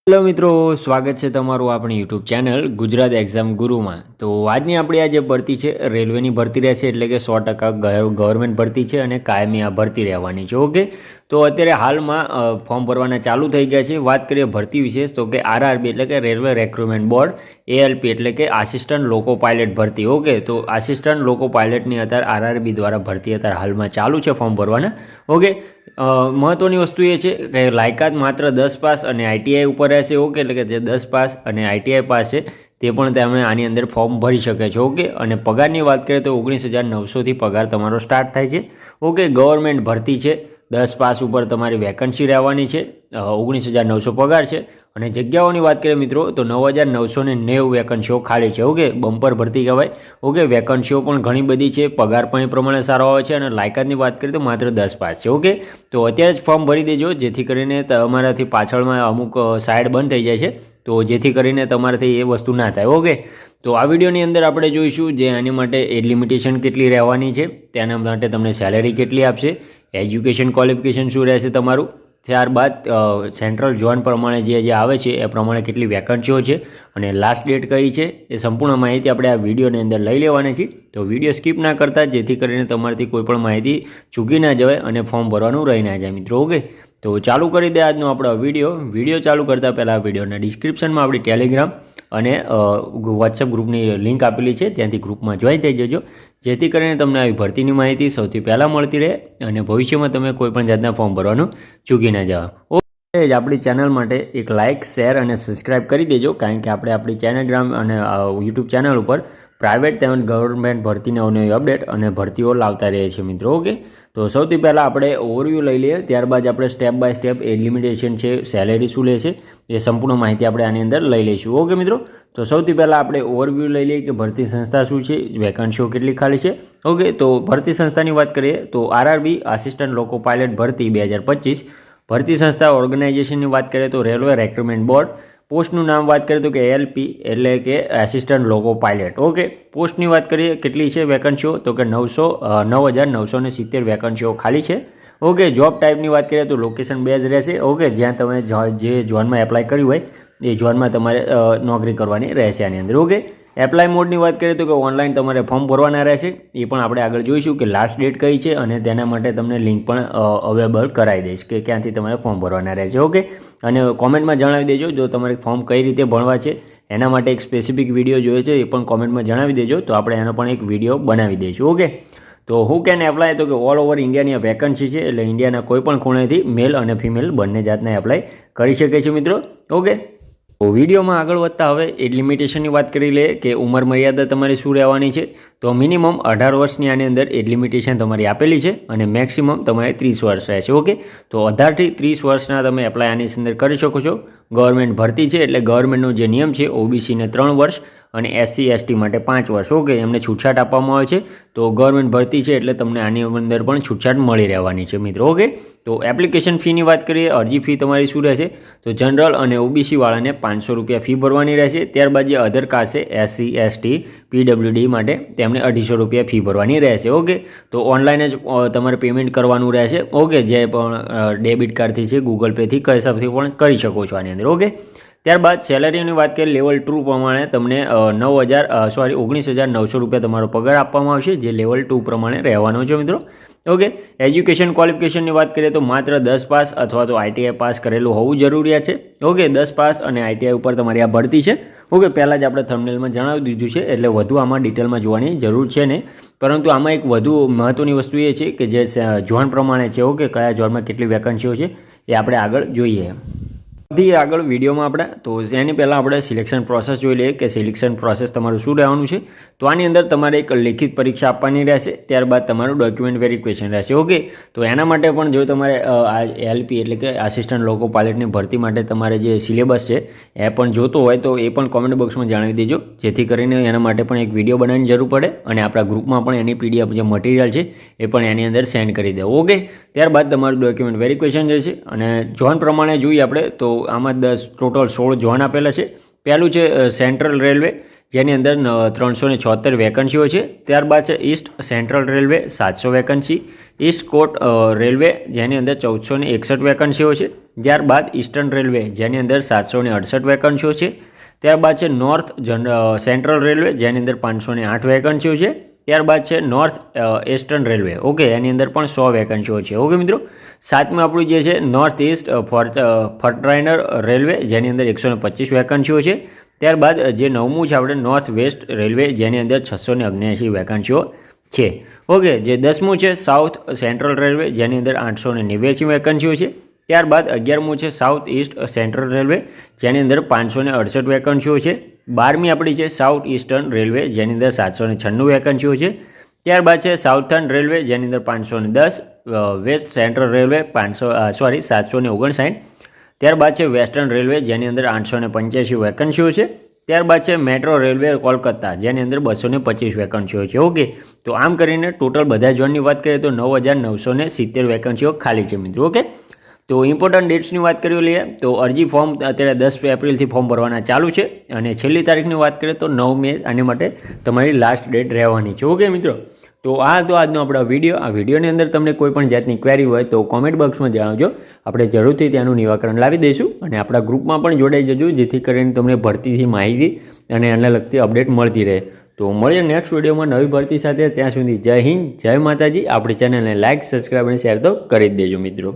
Hello મિત્રો, સ્વાગત છે તમારું આપણી યુટ્યુબ ચેનલ ગુજરાત એક્ઝામ ગુરુમાં। તો આજની આપણી આ જે ભરતી છે રેલવેની ભરતી રહેશે, એટલે કે 100% ગવર્મેન્ટ ભરતી છે અને કાયમી આ ભરતી રહેવાની છે। ઓકે, તો અત્યારે હાલમાં ફોર્મ ભરવાના ચાલુ થઈ ગયા છે। વાત કરીએ ભરતી વિશેષ તો કે આરઆરબી એટલે કે રેલવે રિક્રુટમેન્ટ બોર્ડ, એએલપી એટલે કે આસિસ્ટન્ટ લોકો પાયલટ ભરતી। ઓકે, તો આસિસ્ટન્ટ લોકો પાયલટની અત્યારે આરઆરબી દ્વારા ભરતી અત્યારે હાલમાં ચાલુ છે ફોર્મ ભરવાના। ઓકે, મહત્વની વસ્તુ એ છે કે લાયકાત માત્ર 10 પાસ અને આઈટીઆઈ ઉપર રહેશે। ઓકે, એટલે કે જે 10 પાસ અને આઈટીઆઈ પાસ છે તે પણ તેમણે આની અંદર ફોર્મ ભરી શકે છે। ઓકે, અને પગારની વાત કરીએ તો 19,900થી પગાર તમારો સ્ટાર્ટ થાય છે। ઓકે, ગવર્મેન્ટ ભરતી છે, 10 પાસ ઉપર તમારી વેકન્સી રહેવાની છે, 19,900 પગાર છે। અને જગ્યાઓની વાત કરીએ મિત્રો તો 9,990 વેકન્સીઓ ખાલી છે। ઓકે, બમ્પર ભરતી કહેવાય। ઓકે, વેકન્સીઓ પણ ઘણી બધી છે, પગાર પણ એ પ્રમાણે સારો આવે છે અને લાયકાતની વાત કરીએ તો માત્ર 10 પાસ છે। ઓકે, તો અત્યારે જ ફોર્મ ભરી દેજો, જેથી કરીને તમારાથી પાછળમાં અમુક સાઇડ બંધ થઈ જાય છે, તો જેથી કરીને તમારાથી એ વસ્તુ ના થાય। ઓકે, તો આ વિડીયોની અંદર આપણે જોઈશું જે આની માટે એજ લિમિટેશન કેટલી રહેવાની છે, તેના માટે તમને સેલેરી કેટલી આપશે, એજ્યુકેશન ક્વોલિફિકેશન શું રહેશે તમારું, ત્યારબાદ સેન્ટ્રલ ઝોન પ્રમાણે જે આવે છે એ પ્રમાણે કેટલી વેકન્સીઓ છે અને લાસ્ટ ડેટ કઈ છે, એ સંપૂર્ણ માહિતી આપણે આ વિડીયોની અંદર લઈ લેવાની છે। તો વિડીયો સ્કીપ ના કરતા, જેથી કરીને તમારાથી કોઈ પણ માહિતી ચૂકી ના જવાય અને ફોર્મ ભરવાનું રહી ના જાય મિત્રો। ઓકે, તો ચાલુ કરી દે આજનો આપણો વિડીયો ચાલુ કરતાં પહેલાં આ વિડીયોના ડિસ્ક્રિપ્શનમાં આપણી ટેલિગ્રામ અને વોટ્સએપ ગ્રુપની લિંક આપેલી છે, ત્યાંથી ગ્રુપમાં જોઈન થઈ જજો, જેથી કરીને તમને આવી ભરતીની માહિતી સૌથી પહેલાં મળતી રહે અને ભવિષ્યમાં તમે કોઈપણ જાતના ફોર્મ ભરવાનું ચૂકી ના જાઓ। ઓકે, આપણી ચેનલ માટે એક લાઇક, શેર અને સબસ્ક્રાઈબ કરી દેજો, કારણ કે આપણે આપણી ટેલિગ્રામ અને યુટ્યુબ ચેનલ ઉપર પ્રાઇવેટ તેમજ ગવર્મેન્ટ ભરતીની અવનવી અપડેટ અને ભરતીઓ લાવતા રહીએ છીએ મિત્રો। ઓકે, તો સૌથી પહેલાં આપણે ઓવરવ્યૂ લઈ લઈએ, ત્યારબાદ આપણે step by step age limitation છે, સેલેરી શું લેશે એ સંપૂર્ણ માહિતી આપણે આની અંદર લઈ લઈશું। ઓકે મિત્રો, તો સૌથી પહેલાં આપણે ઓવરવ્યૂ લઈ લઈએ કે ભરતી સંસ્થા શું છે, વેકન્સીઓ કેટલી ખાલી છે। ઓકે, તો ભરતી સંસ્થાની વાત કરીએ તો આરઆરબી આસિસ્ટન્ટ લોકો પાયલટ ભરતી 2025। ભરતી સંસ્થા ઓર્ગેનાઇઝેશનની વાત કરીએ તો રેલવે રિક્રુટમેન્ટ બોર્ડ। પોસ્ટનું નામ વાત કરીએ તો કે એલપી એટલે કે આસિસ્ટન્ટ લોકો પાયલટ। ઓકે, પોસ્ટની વાત કરીએ કેટલી છે વેકન્સીઓ તો કે 9,970 વેકન્સીઓ ખાલી છે। ઓકે, જોબ ટાઈપની વાત કરીએ તો લોકેશન બેઝ રહેશે। ઓકે, જ્યાં તમે જે ઝોનમાં એપ્લાય કર્યું હોય એ ઝોનમાં તમારે નોકરી કરવાની રહેશે આની અંદર। ઓકે, એપ્લાય મોડની વાત કરીએ તો કે ઓનલાઈન તમારે ફોર્મ ભરવાના રહેશે, એ પણ આપણે આગળ જોઈશું કે લાસ્ટ ડેટ કઈ છે અને તેના માટે તમને લિંક પણ અવેલેબલ કરાવી દઈશ કે ક્યાંથી તમારે ફોર્મ ભરવાના રહેશે। ઓકે, અને કોમેન્ટમાં જણાવી દેજો જો તમારે ફોર્મ કઈ રીતે ભરવા છે, એના માટે એક સ્પેસિફિક વિડીયો જોઈએ છે, એ પણ કોમેન્ટમાં જણાવી દેજો, તો આપણે એનો પણ એક વિડીયો બનાવી દઈશું। ઓકે, તો હુ કેન એપ્લાય તો કે ઓલ ઓવર ઇન્ડિયાની આ વેકન્સી છે, એટલે ઇન્ડિયાના કોઈ પણ ખૂણેથી મેલ અને ફિમેલ બંને જાતના એપ્લાય કરી શકે છે મિત્રો। ઓકે, તો વિડીયોમાં આગળ વધતા હવે એજ લિમિટેશનની વાત કરી લઈએ કે ઉંમર મર્યાદા તમારી શું રહેવાની છે, તો મિનિમમ 18 વર્ષની આની અંદર એજ લિમિટેશન તમારી આપેલી છે અને મેક્સિમમ તમારે 30 વર્ષ રહેશે। ઓકે, તો 18થી 30 વર્ષના તમે એપ્લાય આની અંદર કરી શકો છો। ગવર્મેન્ટ ભરતી છે એટલે ગવર્મેન્ટનો જે નિયમ છે ઓબીસીને 3 વર્ષ અને એસસી એસટી માટે 5 વર્ષ। ઓકે, એમને છૂટછાટ આપવામાં આવે છે, તો ગવર્મેન્ટ ભરતી છે એટલે તમને આની અંદર પણ છૂટછાટ મળી રહેવાની છે મિત્રો। ઓકે, તો એપ્લિકેશન ફીની વાત કરીએ, અરજી ફી તમારી શું રહેશે તો જનરલ અને ઓબીસી વાળાને 500 રૂપિયા ફી ભરવાની રહેશે। ત્યારબાદ જે અધર કાસ્ટ છે એસસી એસટી પીડબ્લ્યુડી માટે તેમને 250 રૂપિયા ફી ભરવાની રહેશે। ઓકે, તો ઓનલાઈન જ તમારે પેમેન્ટ કરવાનું રહેશે। ઓકે, જે પણ ડેબિટ કાર્ડથી છે, ગૂગલ પેથી કઈ હિસાબથી પણ કરી શકો છો આની અંદર। ઓકે, ત્યારબાદ સેલેરીની વાત કરીએ લેવલ 2 પ્રમાણે તમને 19,900 રૂપિયા તમારો પગાર આપવામાં આવશે, જે લેવલ 2 પ્રમાણે રહેવાનો છે મિત્રો। ઓકે, એજ્યુકેશન ક્વોલિફિકેશનની વાત કરીએ તો માત્ર 10 પાસ અથવા તો આઈટીઆઈ પાસ કરેલું હોવું જરૂરિયાત છે। ઓકે, 10 પાસ અને આઈટીઆઈ ઉપર તમારી આ ભરતી છે। ઓકે, પહેલાં જ આપણે થંબનેલમાં જણાવી દીધું છે, એટલે વધુ આમાં ડિટેલમાં જોવાની જરૂર છે નહીં, પરંતુ આમાં એક વધુ મહત્ત્વની વસ્તુ એ છે કે જે ઝોન પ્રમાણે છે, ઓકે, કયા ઝોનમાં કેટલી વેકન્સીઓ છે એ આપણે આગળ જોઈએ। આગળ વિડીયોમાં આપણે તો એની પહેલાં આપણે સિલેક્શન પ્રોસેસ જોઈ લઈએ કે સિલેક્શન પ્રોસેસ તમારું શું રહેવાનું છે। તો આની અંદર તમારે એક લેખિત પરીક્ષા આપવાની રહેશે, ત્યારબાદ તમારું ડોક્યુમેન્ટ વેરિફિકેશન રહેશે। ઓકે, તો એના માટે પણ જો તમારે એલપી એટલે કે આસિસ્ટન્ટ લોકો પાયલટની ભરતી માટે તમારે જે સિલેબસ છે એ પણ જોતો હોય તો એ પણ કોમેન્ટ બોક્સમાં જણાવી દેજો, જેથી કરીને એના માટે પણ એક વિડીયો બનાવવાની જરૂર પડે અને આપણા ગ્રુપમાં પણ એની પીડીએફ જે મટીરિયલ છે એ પણ એની અંદર સેન્ડ કરી દો। ઓકે, ત્યારબાદ તમારું ડોક્યુમેન્ટ વેરિફિકેશન રહેશે અને ઝોન પ્રમાણે જોઈએ આપણે તો આમાં ટોટલ 16 ઝોન આપેલા છે। પહેલું છે સેન્ટ્રલ રેલવે, જેની અંદર 376 વેકન્સીઓ છે. ત્યારબાદ છે east central railway 700 vacancy, east coast railway જેની અંદર 1461 વેકન્સીઓ છે. ત્યારબાદ ઈસ્ટર્ન રેલવે જેની અંદર 768 વેકન્સીઓ છે. ત્યારબાદ છે નોર્થ સેન્ટ્રલ રેલવે જેની અંદર 508 વેકન્સીઓ છે. ત્યારબાદ છે નોર્થ ઇસ્ટર્ન રેલવે, ઓકે, એની અંદર પણ 100 વેકન્સીઓ છે. ઓકે મિત્રો, સાતમાં આપણું જે છે નોર્થ ઇસ્ટ ફર્ટરાઇનર રેલવે જેની અંદર 125 વેકન્સીઓ છે. ત્યારબાદ જે નવમું છે આપણે નોર્થ વેસ્ટ રેલવે જેની અંદર 679 વેકન્સીઓ છે. ઓકે, જે 10મું છે સાઉથ સેન્ટ્રલ રેલવે જેની અંદર 889 વેકન્સીઓ છે. ત્યારબાદ 11મું છે સાઉથ ઇસ્ટ સેન્ટ્રલ રેલવે જેની અંદર 568 વેકન્સીઓ છે. 12મી આપણી છે સાઉથ ઇસ્ટર્ન રેલવે જેની અંદર 796 વેકન્સીઓ છે. ત્યારબાદ છે સાઉથર્ન રેલવે જેની અંદર 510, વેસ્ટ સેન્ટ્રલ રેલવે 759. ત્યારબાદ છે વેસ્ટર્ન રેલવે જેની અંદર 885 વેકન્સીઓ છે. ત્યારબાદ છે મેટ્રો રેલવે કોલકાતા જેની અંદર 225 વેકન્સીઓ છે. ઓકે, તો આમ કરીને ટોટલ બધા ઝોનની વાત કરીએ તો 9970 વેકન્સીઓ ખાલી છે મિત્રો. ઓકે, તો ઇમ્પોર્ટન્ટ ડેટ્સની વાત કરી લઈએ તો અરજી ફોર્મ અત્યારે 10 એપ્રિલથી ફોર્મ ભરવાના ચાલુ છે અને છેલ્લી તારીખની વાત કરીએ તો 9 મે આની માટે તમારી લાસ્ટ ડેટ રહેવાની છે. ઓકે મિત્રો, તો આ તો આજનો આપણો વિડીયો. આ વિડીયોની અંદર તમને કોઈ પણ જાતની ક્વેરી હોય તો કોમેન્ટ બોક્સમાં જણાવજો, આપણે જરૂરથી તેનું નિરાકરણ લાવી દઈશું અને આપણા ગ્રુપમાં પણ જોડાઈ જજો જેથી કરીને તમને ભરતીથી માહિતી અને એના લગતી અપડેટ મળતી રહે. તો મળીએ નેક્સ્ટ વિડીયોમાં નવી ભરતી સાથે. ત્યાં સુધી જય હિન્દ, જય માતાજી. આપણી ચેનલને લાઇક, સબસ્ક્રાઈબ અને શેર તો કરી જ દેજો મિત્રો.